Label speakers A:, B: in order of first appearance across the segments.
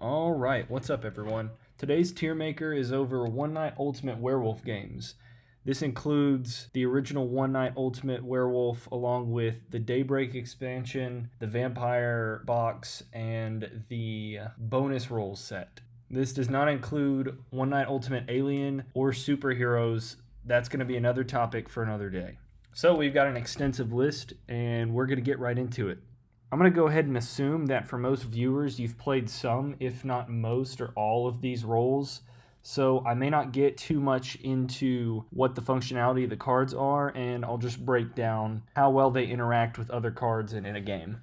A: Alright, what's up everyone? Today's Tiermaker is over One Night Ultimate Werewolf games. This includes the original One Night Ultimate Werewolf along with the Daybreak expansion, the Vampire box, and the bonus rolls set. This does not include One Night Ultimate Alien or superheroes. That's going to be another topic for another day. So we've got an extensive list and we're going to get right into it. I'm going to go ahead and assume that for most viewers, you've played some, if not most or all of these roles. So I may not get too much into what the functionality of the cards are, and I'll just break down how well they interact with other cards in a game.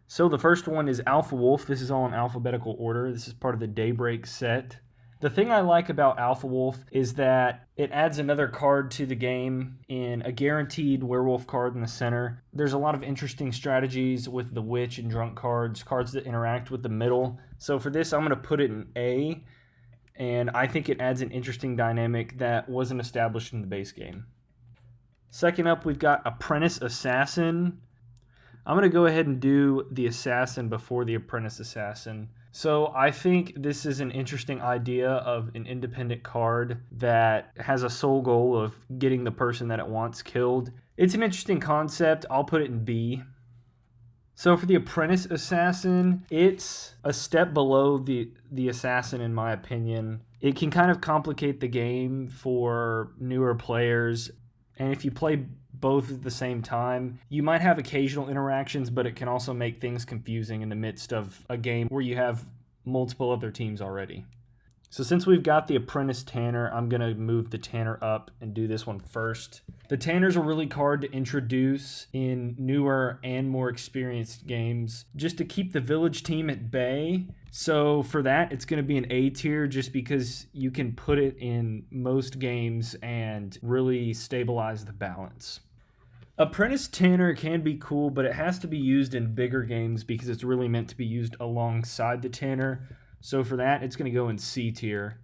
A: So the first one is Alpha Wolf. This is all in alphabetical order. This is part of the Daybreak set. The thing I like about Alpha Wolf is that it adds another card to the game in a guaranteed werewolf card in the center. There's a lot of interesting strategies with the witch and drunk cards that interact with the middle. So for this, I'm going to put it in A, and I think it adds an interesting dynamic that wasn't established in the base game. Second up, we've got Apprentice Assassin. I'm going to go ahead and do the Assassin before the Apprentice Assassin. So I think this is an interesting idea of an independent card that has a sole goal of getting the person that it wants killed. It's an interesting concept. I'll put it in B. So for the Apprentice Assassin, it's a step below the Assassin in my opinion. It can kind of complicate the game for newer players, and if you play both at the same time, you might have occasional interactions, but it can also make things confusing in the midst of a game where you have multiple other teams already. So since we've got the Apprentice Tanner, I'm going to move the Tanner up and do this one first. The Tanner's a really hard to introduce in newer and more experienced games, just to keep the village team at bay. So for that, it's going to be an A tier just because you can put it in most games and really stabilize the balance. Apprentice Tanner can be cool, but it has to be used in bigger games because it's really meant to be used alongside the Tanner. So for that, it's going to go in C tier.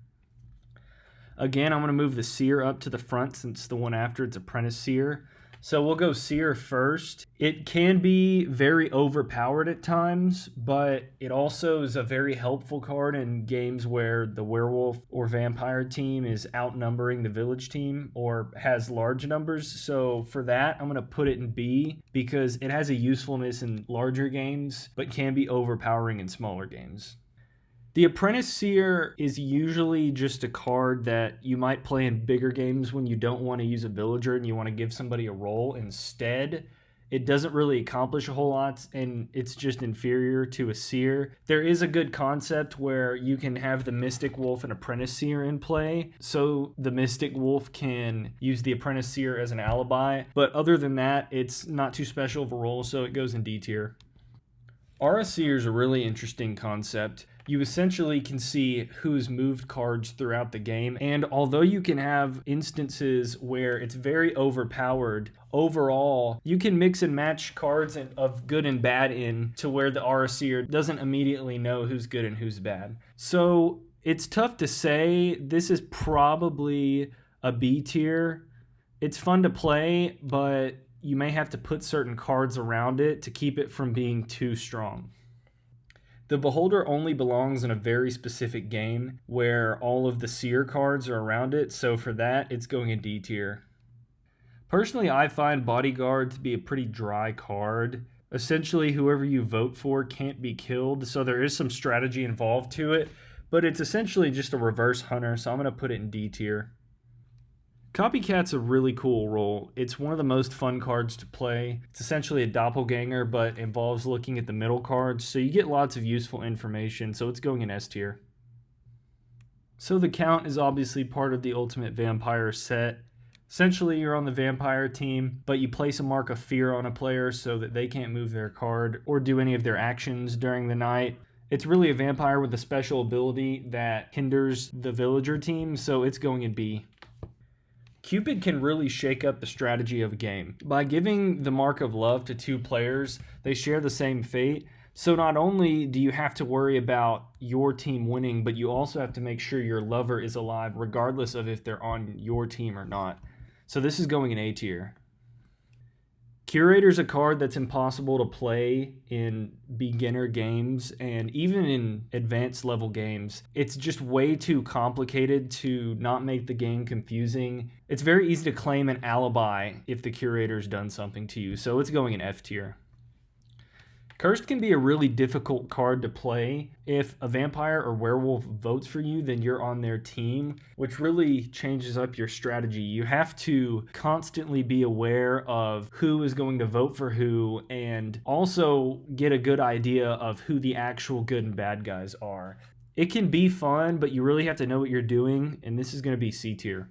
A: Again, I'm going to move the Seer up to the front since the one after it's Apprentice Seer. So we'll go Seer first. It can be very overpowered at times, but it also is a very helpful card in games where the werewolf or vampire team is outnumbering the village team or has large numbers. So for that, I'm going to put it in B because it has a usefulness in larger games, but can be overpowering in smaller games. The Apprentice Seer is usually just a card that you might play in bigger games when you don't want to use a villager and you want to give somebody a role instead. It doesn't really accomplish a whole lot, and it's just inferior to a Seer. There is a good concept where you can have the Mystic Wolf and Apprentice Seer in play, so the Mystic Wolf can use the Apprentice Seer as an alibi, but other than that, it's not too special of a role, so it goes in D tier. Aura Seer is a really interesting concept. You essentially can see who's moved cards throughout the game, and although you can have instances where it's very overpowered, overall, you can mix and match cards of good and bad in to where the Aura Seer doesn't immediately know who's good and who's bad. So it's tough to say. This is probably a B tier. It's fun to play, but you may have to put certain cards around it to keep it from being too strong. The Beholder only belongs in a very specific game where all of the Seer cards are around it, so for that, it's going in D tier. Personally, I find Bodyguard to be a pretty dry card. Essentially, whoever you vote for can't be killed, so there is some strategy involved to it, but it's essentially just a reverse hunter, so I'm going to put it in D tier. Copycat's a really cool role. It's one of the most fun cards to play. It's essentially a doppelganger, but involves looking at the middle cards, so you get lots of useful information, so it's going in S tier. So the Count is obviously part of the Ultimate Vampire set. Essentially, you're on the vampire team, but you place a mark of fear on a player so that they can't move their card or do any of their actions during the night. It's really a vampire with a special ability that hinders the villager team, so it's going in B. Cupid can really shake up the strategy of a game. By giving the mark of love to two players, they share the same fate. So not only do you have to worry about your team winning, but you also have to make sure your lover is alive regardless of if they're on your team or not. So this is going in A tier. Curator's a card that's impossible to play in beginner games and even in advanced level games. It's just way too complicated to not make the game confusing. It's very easy to claim an alibi if the Curator's done something to you, so it's going in F tier. Cursed can be a really difficult card to play. If a vampire or werewolf votes for you, then you're on their team, which really changes up your strategy. You have to constantly be aware of who is going to vote for who and also get a good idea of who the actual good and bad guys are. It can be fun, but you really have to know what you're doing, and this is going to be C tier.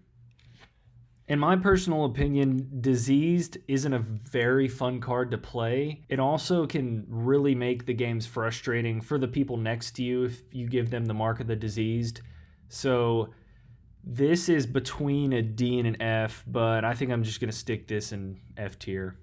A: In my personal opinion, Diseased isn't a very fun card to play. It also can really make the games frustrating for the people next to you if you give them the mark of the Diseased. So this is between a D and an F, but I think I'm just going to stick this in F tier.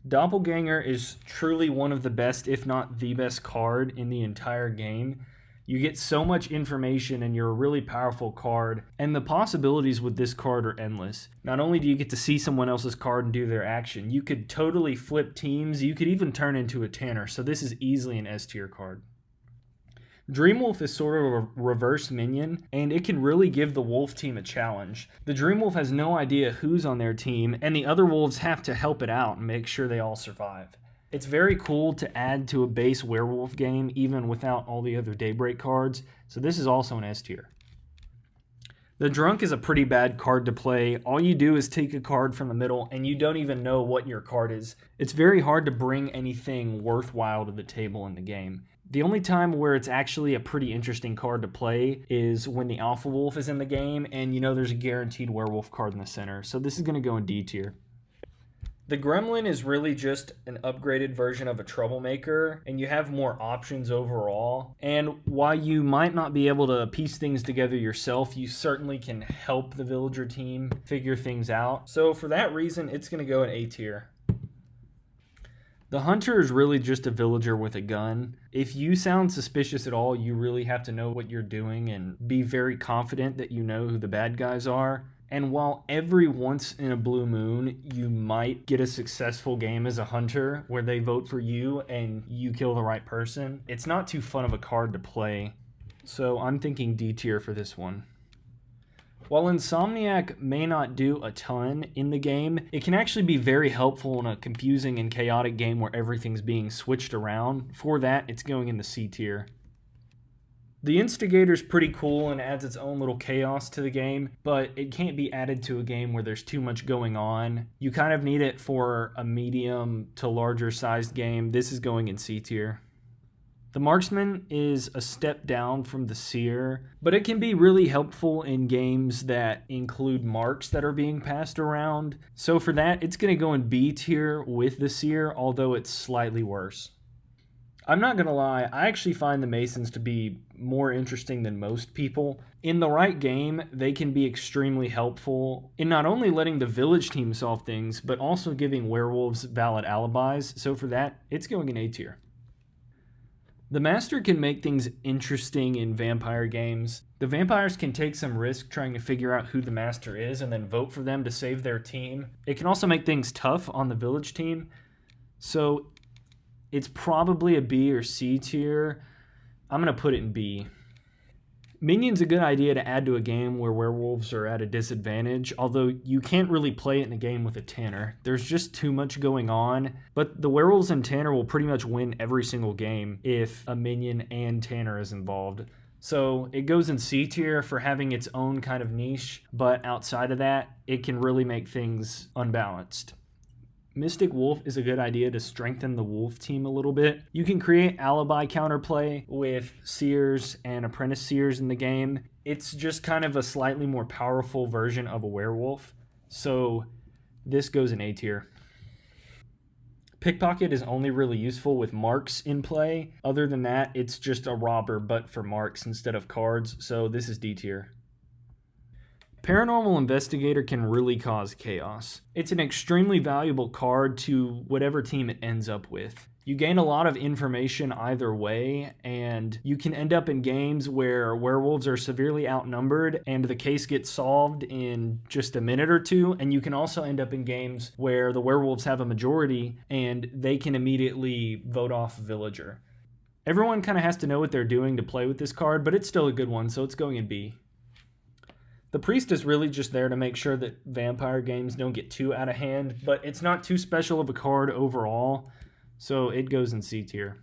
A: Doppelgänger is truly one of the best, if not the best card in the entire game. You get so much information and you're a really powerful card, and the possibilities with this card are endless. Not only do you get to see someone else's card and do their action, you could totally flip teams, you could even turn into a Tanner, so this is easily an S tier card. Dreamwolf is sort of a reverse minion, and it can really give the wolf team a challenge. The Dreamwolf has no idea who's on their team, and the other wolves have to help it out and make sure they all survive. It's very cool to add to a base werewolf game even without all the other daybreak cards, so this is also an S tier. The Drunk is a pretty bad card to play. All you do is take a card from the middle and you don't even know what your card is. It's very hard to bring anything worthwhile to the table in the game. The only time where it's actually a pretty interesting card to play is when the Alpha Wolf is in the game and you know there's a guaranteed werewolf card in the center, so this is going to go in D tier. The Gremlin is really just an upgraded version of a Troublemaker, and you have more options overall. And while you might not be able to piece things together yourself, you certainly can help the villager team figure things out. So for that reason, it's going to go in A tier. The Hunter is really just a villager with a gun. If you sound suspicious at all, you really have to know what you're doing and be very confident that you know who the bad guys are. And while every once in a blue moon, you might get a successful game as a hunter where they vote for you and you kill the right person, it's not too fun of a card to play. So I'm thinking D tier for this one. While Insomniac may not do a ton in the game, it can actually be very helpful in a confusing and chaotic game where everything's being switched around. For that, it's going in the C tier. The Instigator is pretty cool and adds its own little chaos to the game, but it can't be added to a game where there's too much going on. You kind of need it for a medium to larger sized game. This is going in C tier. The Marksman is a step down from the Seer, but it can be really helpful in games that include marks that are being passed around. So for that, it's going to go in B tier with the Seer, although it's slightly worse. I'm not going to lie, I actually find the Masons to be more interesting than most people. In the right game, they can be extremely helpful in not only letting the village team solve things, but also giving werewolves valid alibis. So for that, it's going in A tier. The Master can make things interesting in vampire games. The vampires can take some risk trying to figure out who the Master is and then vote for them to save their team. It can also make things tough on the village team. So it's probably a B or C tier. I'm going to put it in B. Minion's a good idea to add to a game where werewolves are at a disadvantage, although you can't really play it in a game with a Tanner. There's just too much going on, but the werewolves and Tanner will pretty much win every single game if a Minion and Tanner is involved. So it goes in C tier for having its own kind of niche, but outside of that, it can really make things unbalanced. Mystic Wolf is a good idea to strengthen the wolf team a little bit. You can create alibi counterplay with Seers and Apprentice Seers in the game. It's just kind of a slightly more powerful version of a werewolf. So this goes in A tier. Pickpocket is only really useful with marks in play. Other than that, it's just a robber but for marks instead of cards. So this is D tier. Paranormal Investigator can really cause chaos. It's an extremely valuable card to whatever team it ends up with. You gain a lot of information either way, and you can end up in games where werewolves are severely outnumbered and the case gets solved in just a minute or two, and you can also end up in games where the werewolves have a majority and they can immediately vote off a villager. Everyone kind of has to know what they're doing to play with this card, but it's still a good one, so it's going in B. The Priest is really just there to make sure that vampire games don't get too out of hand, but it's not too special of a card overall, so it goes in C tier.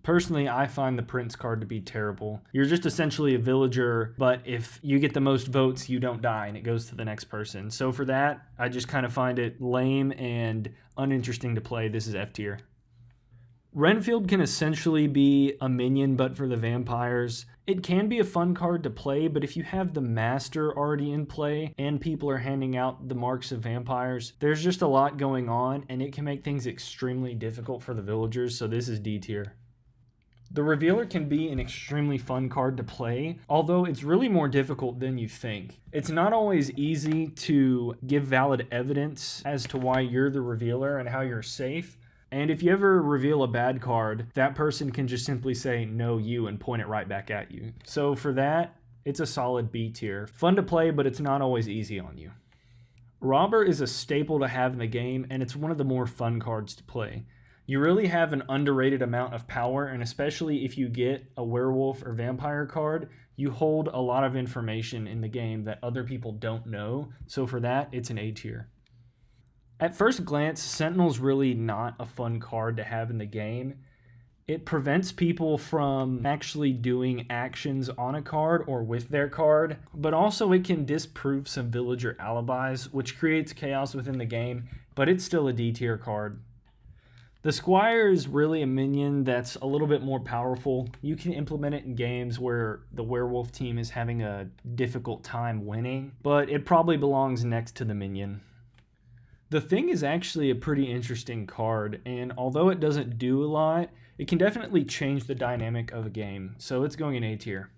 A: Personally, I find the Prince card to be terrible. You're just essentially a villager, but if you get the most votes, you don't die, and it goes to the next person. So for that, I just kind of find it lame and uninteresting to play. This is F tier. Renfield can essentially be a minion, but for the vampires. It can be a fun card to play, but if you have the master already in play and people are handing out the marks of vampires, there's just a lot going on, and it can make things extremely difficult for the villagers, so this is D tier. The Revealer can be an extremely fun card to play, although it's really more difficult than you think. It's not always easy to give valid evidence as to why you're the Revealer and how you're safe. And if you ever reveal a bad card, that person can just simply say, "No, you," and point it right back at you. So for that, it's a solid B tier. Fun to play, but it's not always easy on you. Robber is a staple to have in the game, and it's one of the more fun cards to play. You really have an underrated amount of power, and especially if you get a werewolf or vampire card, you hold a lot of information in the game that other people don't know. So for that, it's an A tier. At first glance, Sentinel's really not a fun card to have in the game. It prevents people from actually doing actions on a card or with their card, but also it can disprove some villager alibis, which creates chaos within the game, but it's still a D tier card. The Squire is really a minion that's a little bit more powerful. You can implement it in games where the werewolf team is having a difficult time winning, but it probably belongs next to the minion. The Thing is actually a pretty interesting card, and although it doesn't do a lot, it can definitely change the dynamic of a game, so it's going in A tier.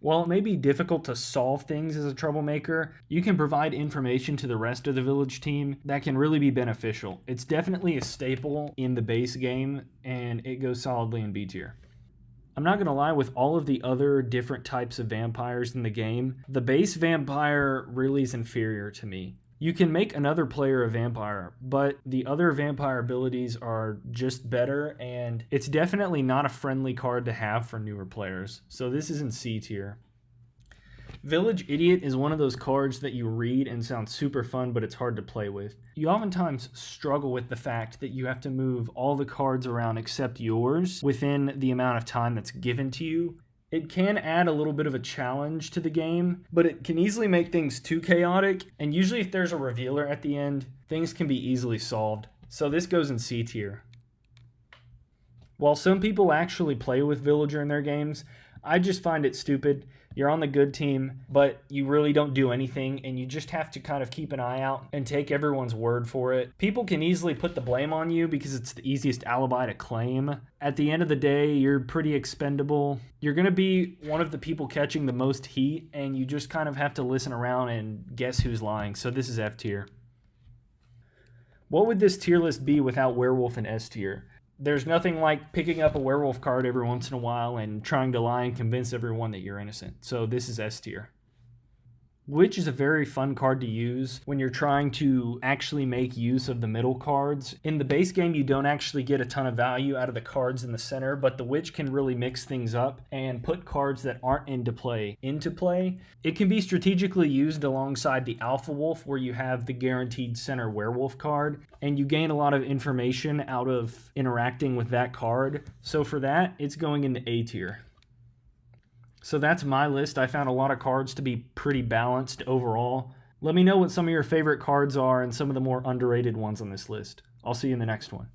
A: While it may be difficult to solve things as a Troublemaker, you can provide information to the rest of the village team that can really be beneficial. It's definitely a staple in the base game, and it goes solidly in B tier. I'm not going to lie, with all of the other different types of vampires in the game, the base vampire really is inferior to me. You can make another player a vampire, but the other vampire abilities are just better, and it's definitely not a friendly card to have for newer players. So this is in C tier. Village Idiot is one of those cards that you read and sounds super fun, but it's hard to play with. You oftentimes struggle with the fact that you have to move all the cards around except yours within the amount of time that's given to you. It can add a little bit of a challenge to the game, but it can easily make things too chaotic, and usually if there's a revealer at the end, things can be easily solved. So this goes in C tier. While some people actually play with Villager in their games, I just find it stupid. You're on the good team, but you really don't do anything, and you just have to kind of keep an eye out and take everyone's word for it. People can easily put the blame on you because it's the easiest alibi to claim. At the end of the day, you're pretty expendable. You're going to be one of the people catching the most heat, and you just kind of have to listen around and guess who's lying. So this is F tier. What would this tier list be without Werewolf and S tier? There's nothing like picking up a werewolf card every once in a while and trying to lie and convince everyone that you're innocent. So this is S tier. Witch is a very fun card to use when you're trying to actually make use of the middle cards. In the base game, you don't actually get a ton of value out of the cards in the center, but the Witch can really mix things up and put cards that aren't into play. It can be strategically used alongside the Alpha Wolf, where you have the guaranteed center werewolf card, and you gain a lot of information out of interacting with that card. So for that, it's going into A tier. So that's my list. I found a lot of cards to be pretty balanced overall. Let me know what some of your favorite cards are and some of the more underrated ones on this list. I'll see you in the next one.